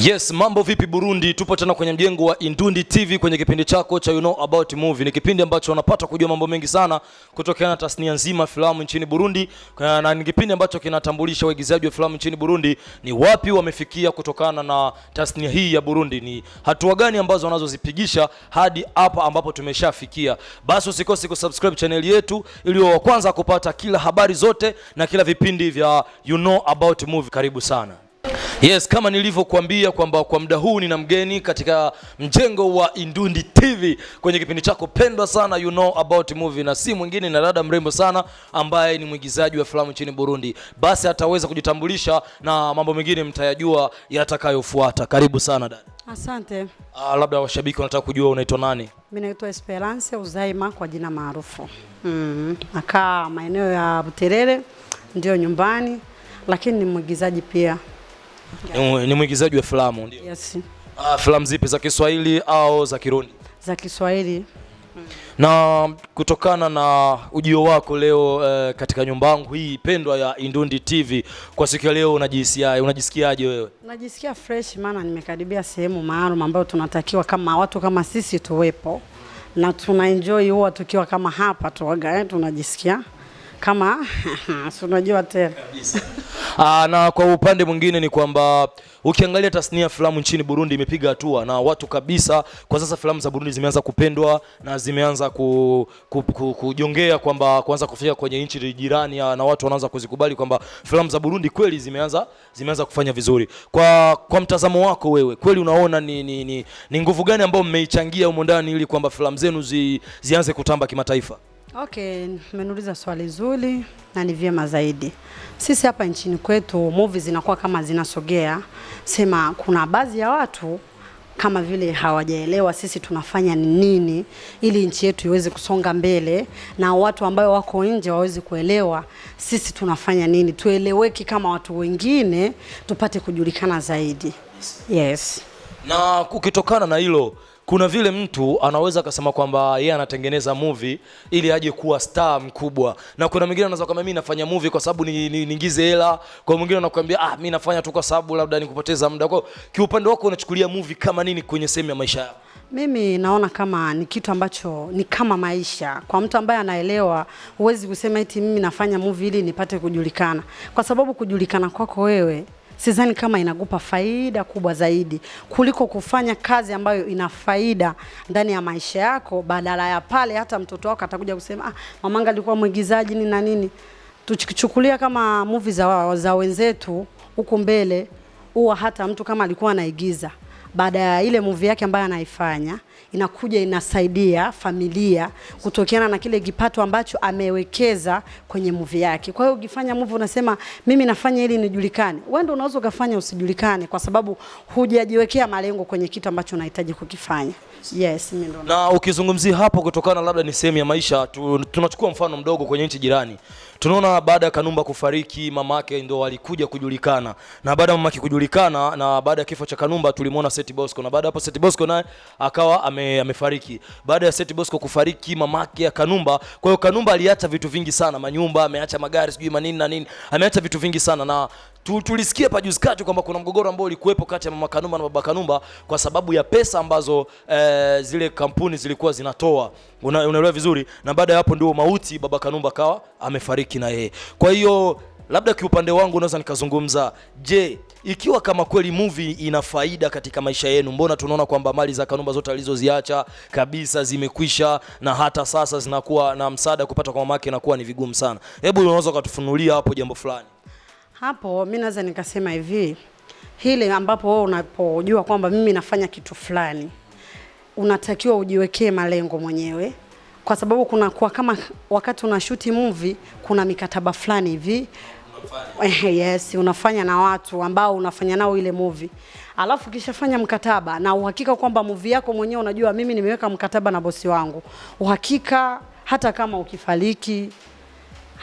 Yes, mambo vipi Burundi? Tupo tena kwenye mjengo wa Indundi TV kwenye kipindi chako cha About Movie. Ni kipindi ambacho unapata kujua mambo mengi sana kutokana na tasnia nzima filamu nchini Burundi. Na ni kipindi ambacho kinatambulisha waigizaji wa filamu nchini Burundi ni wapi wamefikia kutokana na tasnia hii ya Burundi. Ni hatua gani ambazo wanazozipigisha hadi hapa ambapo tumeshafikia. Basi usikose kusubscribe channel yetu ili wa kwanza kupata kila habari zote na kila vipindi vya About Movie. Karibu sana. Yes, kama nilivyokuambia kwamba kwa muda huu nina mgeni katika mjengo wa Indundi TV kwenye kipindi chako pendwa sana About Movie, na si mwingine na dada mrembo sana ambaye ni mwigizaji wa filamu nchini Burundi. Basi ataweza kujitambulisha na mambo mengine mtayajua yatakayofuata. Karibu sana dada. Asante. Labda washabiki wanataka kujua unaitwa nani? Mimi naitwa Esperence Uzaima kwa jina maarufu. Nakaa maeneo ya Buterere, ndio nyumbani, lakini ni mwigizaji pia. Ni mwigizaji wa filamu ndio? Yes. Filamu zipi, za Kiswahili au za Kirundi? Za Kiswahili. Na kutokana na ujio wako leo katika nyumbangu hii pendwa ya Indundi TV kwa siku ya leo, unajisikiaje wewe? Najisikia fresh, maana nimekaribia sehemu maalum ambayo tunatakiwa kama watu kama sisi tuwepo, na tunaenjoy huwa tukiwa kama hapa tuaga, tunajisikia kama unajua tena kabisa. Na kwa upande mwingine ni kwamba ukiangalia tasnia filamu nchini Burundi imepiga hatua, na watu kabisa kwa sasa filamu za Burundi zimeanza kupendwa na zimeanza kujongea kwamba kuanza kufika kwenye nchi jirani, na watu wanaanza kuzikubali kwamba filamu za Burundi kweli zimeanza kufanya vizuri. Kwa mtazamo wako wewe, kweli unaona ni nguvu gani ambayo mmeichangia humo ndani ili kwamba filamu zenu zianze kutamba kimataifa? Okay, mmeniuliza swali zuri na ni vyema zaidi. Sisi hapa nchini kwetu movies zinakuwa kama zinasogea, sema kuna baadhi ya watu kama vile hawajaelewa sisi tunafanya nini ili nchi yetu iweze kusonga mbele, na watu ambao wako nje waweze kuelewa sisi tunafanya nini, tueleweki kama watu wengine, tupate kujulikana zaidi. Yes. Na ukitokana na hilo, kuna vile mtu anaweza akasema kwamba yeye anatengeneza movie ili aje kuwa star mkubwa, na kuna mwingine anaweza kwamba mimi nafanya movie kwa sababu niingize hela, kwa mwingine anakuambia mimi nafanya tu kwa sababu labda nikupoteza muda. Kwa kiupande wako unachukulia movie kama nini kwenye sehemu ya maisha yako? Mimi naona kama ni kitu ambacho ni kama maisha. Kwa mtu ambaye anaelewa, huwezi kusema eti mimi nafanya movie ili nipate kujulikana, kwa sababu kujulikana kwako wewe sidhani kama inakupa faida kubwa zaidi kuliko kufanya kazi ambayo ina faida ndani ya maisha yako. Badala ya pale hata mtoto wako atakuja kusema mamanga alikuwa mwigizaji ni na nini. Tukichukulia kama movie za wenzetu huko mbele, huwa hata mtu kama alikuwa anaigiza, baada ya ile movie yake ambayo anaifanya inakuja inasaidia familia kutokana na kile kipato ambacho amewekeza kwenye movie yake. Kwa hiyo ukifanya movie unasema mimi nafanya ili nijulikane, wewe ndio unaweza kufanya usijulikane kwa sababu hujajiwekea malengo kwenye kitu ambacho unahitaji kukifanya. Yes, mimi ndo. Na ukizungumzia hapo kutokana labda ni sehemu ya maisha, tunachukua mfano mdogo kwenye nchi jirani. Tunaona baada ya Kanumba kufariki, mamake ndo alikuja kujulikana, na baada ya mamake kujulikana na baada ya kifo cha Kanumba tulimuona Seti Bosco, na baada hapo Seti Bosco naye akawa amefariki. Baada ya Seti Bosco kufariki mamake ya Kanumba, kwa hiyo Kanumba aliacha vitu vingi sana, manyumba, ameacha magari, sijui manini na nini, ameacha vitu vingi sana. Na tulisikia pa juzi kati kwamba kuna mgogoro ambao ulikuwepo kati ya mama Kanumba na baba Kanumba kwa sababu ya pesa ambazo zile kampuni zilikuwa zinatoa. Unaelewa vizuri, na baada ya hapo ndio mauti, baba Kanumba kawa amefariki na yeye. Kwa hiyo labda kiupande wangu unaweza nikazungumza, je, ikiwa kama kweli movie ina faida katika maisha yenu, mbona tunaona kwamba mali za Kanumba zote alizoziacha kabisa zimekwisha, na hata sasa zinakuwa na msaada kupata kwa mamake inakuwa ni vigumu sana? Hebu unaweza kutufunulia hapo jambo fulani? Hapo mimi naweza nikasema hivi, hile ambapo wewe unapojua kwamba mimi nafanya kitu fulani, unatakiwa ujiwekee malengo mwenyewe, kwa sababu kuna kwa kama wakati unashoot movie kuna mikataba fulani hivi. Yes, unafanya na watu ambao unafanya nao ile movie. Alafu kishafanya mkataba na uhakika kwamba movie yako mwenyewe unajua mimi nimeweka mkataba na bosi wangu, uhakika hata kama ukifariki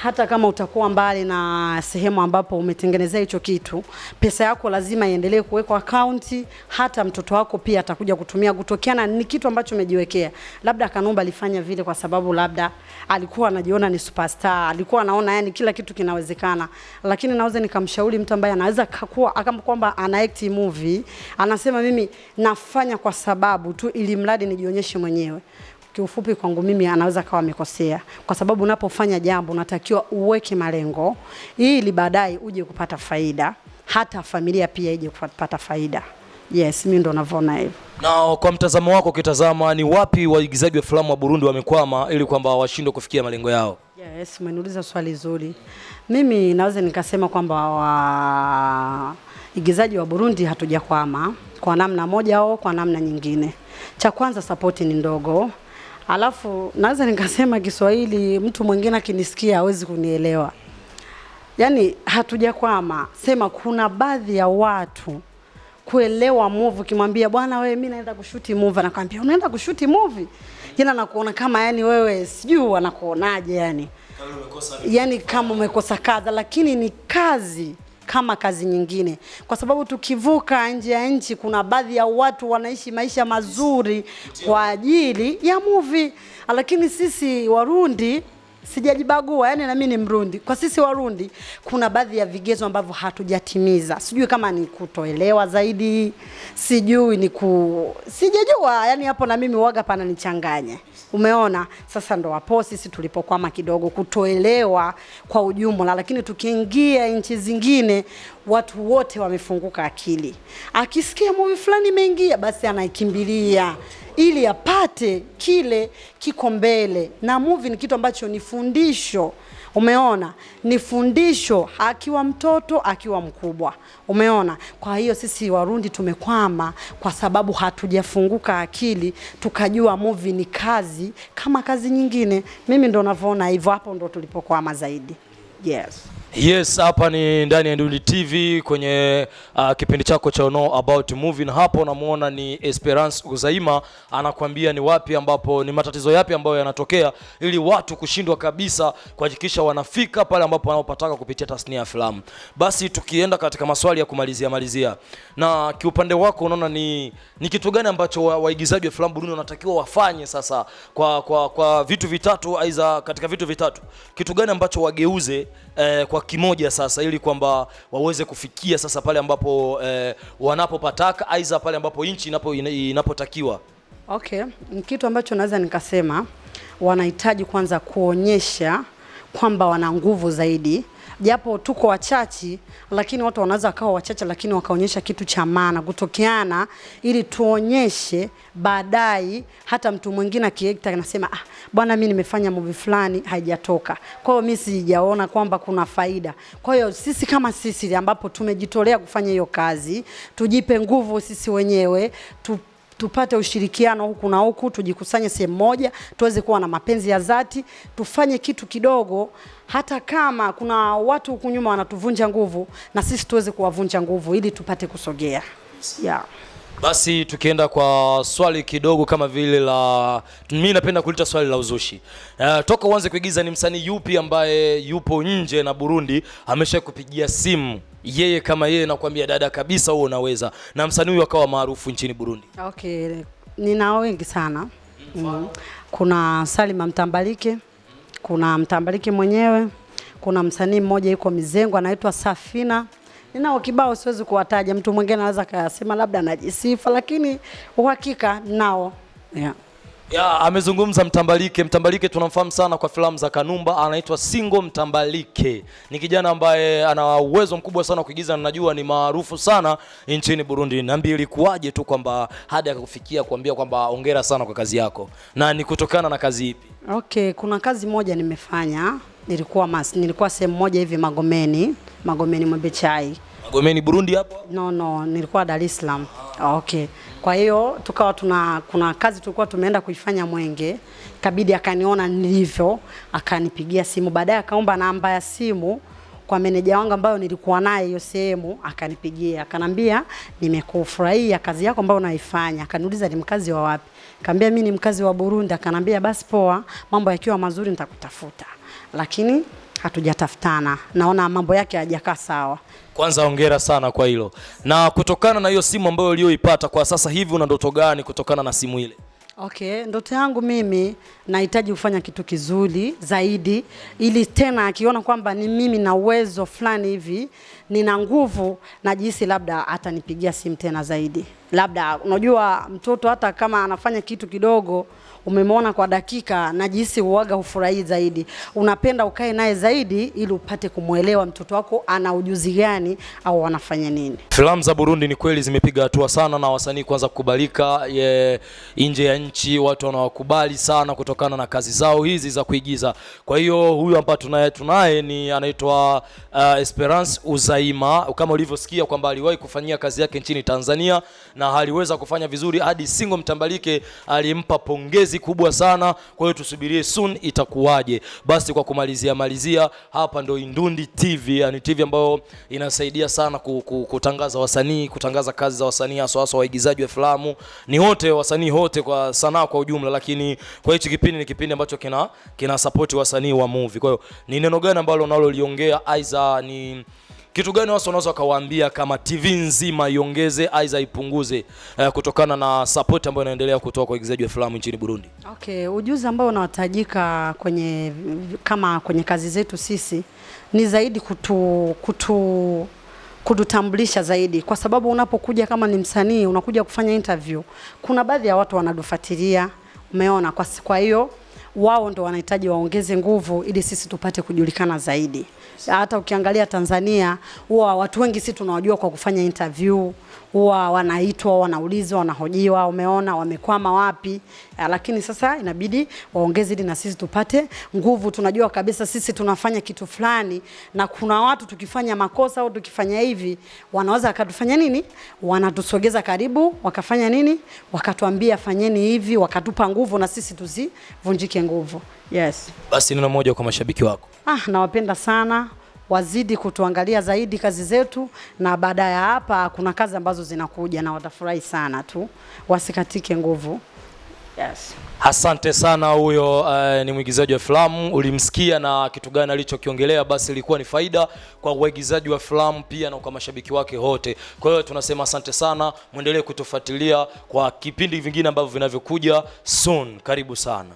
hata kama utakuwa mbali na sehemu ambapo umetengenezea hicho kitu, pesa yako lazima iendelee kuwekwa akaunti. Hata mtoto wako pia atakuja kutumia kutokeana ni kitu ambacho umejiwekea. Labda Kanumba alifanya vile kwa sababu labda alikuwa anajiona ni superstar, alikuwa anaona yani kila kitu kinawezekana. Lakini naweza nikamshauri mtu ambaye anaweza kuwa kama kwamba ana act movie, anasema mimi nafanya kwa sababu tu ili mradi nijionyeshe mwenyewe. Kiufupi kwangu mimi anaweza kawa amekosea, kwa sababu unapofanya jambo unatakiwa uweke malengo ili baadaye uje kupata faida, hata familia pia ije kupata faida. Yes, mimi ndo navona hivyo. Na kwa mtazamo wako ukitazama, ni wapi waigizaji wa filamu wa Burundi wamekwama ili kwamba washindwe kufikia malengo yao? Yes, umeniuliza swali zuri. Mimi naweza nikasema kwamba waigizaji wa Burundi hatujakwama kwa namna moja au kwa namna nyingine. Cha kwanza, support ni ndogo. Alafu naweza nikasema Kiswahili mtu mwingine akinisikia hawezi kunielewa. Yaani hatujakwama, sema kuna baadhi ya watu kuelewa movie, kimwambia bwana wewe mimi naenda kushuti movie, anakuambia unaenda kushuti movie? Jina nakuona kama yani wewe sijui wanakuonaje yani. Yani kama umekosa kazi, lakini ni kazi kama kazi nyingine. Kwa sababu tukivuka nje ya nchi kuna baadhi ya watu wanaishi maisha mazuri kwa ajili ya movie. Lakini sisi Warundi, sijajibagua yani na mimi ni Mrundi, kwa sisi Warundi kuna baadhi ya vigezo ambavyo hatujatimiza. Sijui kama ni kutoelewa zaidi, sijui ni sijajua yani hapo na mimi waga pana nichanganye. Umeona? Sasa ndo hapo sisi tulipokwama kidogo, kutoelewa kwa ujumla. Lakini tukiingia nchi zingine watu wote wamefunguka akili. Akisikia movie fulani imeingia basi anaikimbilia ili apate kile kiko mbele. Na movie ni kitu ambacho ni fundisho. Umeona? Ni fundisho akiwa mtoto akiwa mkubwa. Umeona? Kwa hiyo sisi Warundi tumekwama kwa sababu hatujafunguka akili tukajua movie ni kazi kama kazi nyingine. Mimi ndo navyoona hivyo, hapo ndo tulipokwama zaidi. Yes. Yes, hapa ni ndani ya Indundi TV kwenye kipindi chako cha Know About Movie, na hapo unamuona ni Esperence Uzaima anakuambia ni wapi ambapo ni matatizo yapi ambayo yanatokea ili watu kushindwa kabisa kuhakikisha wanafika pale ambapo wanapotaka kupitia tasnia ya filamu. Basi tukienda katika maswali ya kumalizia, na kiupande wako unaona ni kitu gani ambacho waigizaji wa filamu Burundi wanatakiwa wafanye sasa kwa vitu vitatu, aidha katika vitu vitatu kitu gani ambacho wageuze kwa kimoja sasa ili kwamba waweze kufikia sasa pale ambapo wanapopataka, aidha pale ambapo nchi inapotakiwa? Okay, kitu ambacho naweza nikasema wanahitaji kwanza kuonyesha kwamba wana nguvu zaidi. Japo tuko wachache, lakini watu wanaweza kawa wachache lakini wakaonyesha kitu cha maana kutokeana, ili tuonyeshe baadaye hata mtu mwingine akiekta anasema bwana mimi nimefanya movie fulani haijatoka, kwa hiyo mimi sijaona kwamba kuna faida. Kwa hiyo sisi kama sisi ambapo tumejitolea kufanya hiyo kazi, tujipe nguvu sisi wenyewe, tupate ushirikiano huku na huku, tujikusanye sehemu moja, tuweze kuwa na mapenzi ya dhati, tufanye kitu kidogo. Hata kama kuna watu huku nyuma wanatuvunja nguvu, na sisi tuweze kuwavunja nguvu ili tupate kusogea. Yeah. Basi tukienda kwa swali kidogo kama vile la, mimi napenda kulita swali la uzushi. Toka uanze kuigiza ni msanii yupi ambaye yupo nje na Burundi amesha kupigia simu yeye kama yeye nakwambia dada kabisa wewe unaweza, na msanii huyo akawa maarufu nchini Burundi? Okay, nina wengi sana. Kuna Salima Mtambalike, kuna Mtambalike mwenyewe, kuna msanii mmoja yuko Mizengo anaitwa Safina. Ninao kibao siwezi kuwataja, mtu mwingine anaweza kusema labda anajisifa, lakini uhakika nao. Yeah. Ya, amezungumza Mtambalike. Mtambalike tunamfahamu sana kwa filamu za Kanumba, anaitwa Single Mtambalike. Ni kijana ambaye ana uwezo mkubwa sana kuigiza na najua ni maarufu sana nchini Burundi. Niambie ilikuwaje tu kwamba hadi akakufikia kuambia kwamba hongera sana kwa kazi yako, na ni kutokana na kazi ipi? Okay, kuna kazi moja nimefanya, nilikuwa sehemu moja hivi Magomeni Mwembechai. Magomeni Burundi hapo? No, nilikuwa Dar es Salaam. Okay. Kwa hiyo tukawa kuna kazi tulikuwa tumeenda kuifanya Mwenge, kabidi akaniona nilivyo, akanipigia simu, baadaye akaomba namba ya simu kwa meneja wangu ambayo nilikuwa naye hiyo sehemu, akanipigia, akanambia nimekufurahia kazi yako ambayo unaifanya. Akaniuliza ni mkazi wa wapi? Akamwambia mimi ni mkazi wa Burundi. Akanambia basi poa, mambo yakiwa mazuri nitakutafuta. Lakini hatujatafutana. Naona mambo yake hayajakaa sawa. Kwanza hongera sana kwa hilo. Na kutokana na hiyo simu ambayo uliyoipata kwa sasa hivi, una ndoto gani kutokana na simu ile? Okay, ndoto yangu mimi nahitaji kufanya kitu kizuri zaidi, ili tena akiona kwamba ni mimi na uwezo fulani hivi, nina nguvu, najihisi labda atanipigia simu tena zaidi. Labda unajua mtoto hata kama anafanya kitu kidogo, umemwona kwa dakika, najihisi uwaga hufurahi zaidi. Unapenda ukae naye zaidi ili upate kumuelewa mtoto wako ana ujuzi gani au anafanya nini. Filamu za Burundi ni kweli zimepiga hatua sana, na wasanii kwanza kukubalika nje ya nchi, watu wanawakubali sana kutokana na kazi zao hizi za kuigiza. Kwa hiyo huyu ambaye tunaye ni anaitwa Esperence Uzaima. Kama ulivyosikia kwamba aliwahi kufanyia kazi yake nchini Tanzania na aliweza kufanya vizuri, hadi Single Mtambalike alimpa pongezi kubwa sana. Kwa hiyo tusubirie soon itakuwaje. Basi kwa kumalizia hapa ndo Indundi TV, yani TV ambayo inasaidia sana kutangaza wasanii, kutangaza kazi za wasanii, hasa waigizaji wa filamu. Ni wote wasanii wote kwa sanaa kwa ujumla, lakini kwa hichi kipindi ni kipindi ambacho kina support wasanii wa movie. Kwa hiyo ni neno gani ambalo unaloliongea, aidha ni kitu gani watu wanaweza kawaambia kama TV nzima iongeze aidha ipunguze kutokana na support ambayo inaendelea kutoka kwa waigizaji wa filamu nchini Burundi? Okay, ujuzi ambao unahitajika kwenye kazi zetu sisi ni zaidi kututambulisha zaidi, kwa sababu unapokuja kama ni msanii unakuja kufanya interview, kuna baadhi ya watu wanadufuatilia, umeona. Kwa hiyo wao ndo wanahitaji waongeze nguvu ili sisi tupate kujulikana zaidi. Hata ukiangalia Tanzania, huwa watu wengi sisi tunawajua kwa kufanya interview, huwa wanaitwa, wanaulizwa, wanahojiwa, umeona wamekwama wapi. Lakini sasa inabidi waongeze ili na sisi tupate nguvu. Tunajua kabisa sisi tunafanya kitu fulani, na kuna watu tukifanya makosa au tukifanya hivi wanaweza akatufanya nini, wanatusogeza karibu, wakafanya nini, wakatuambia fanyeni hivi, wakatupa nguvu na sisi tusivunjike nguvu. Yes. Basi neno moja kwa mashabiki wako. Nawapenda sana, wazidi kutuangalia zaidi kazi zetu, na baada ya hapa kuna kazi ambazo zinakuja na watafurahi sana tu, wasikatike nguvu. Yes. Asante sana. Huyo ni mwigizaji wa filamu, ulimsikia na kitu gani alichokiongelea, basi ilikuwa ni faida kwa waigizaji wa filamu pia na kwa mashabiki wake wote. Kwa hiyo tunasema asante sana, muendelee kutufuatilia kwa kipindi vingine ambavyo vinavyokuja soon. Karibu sana.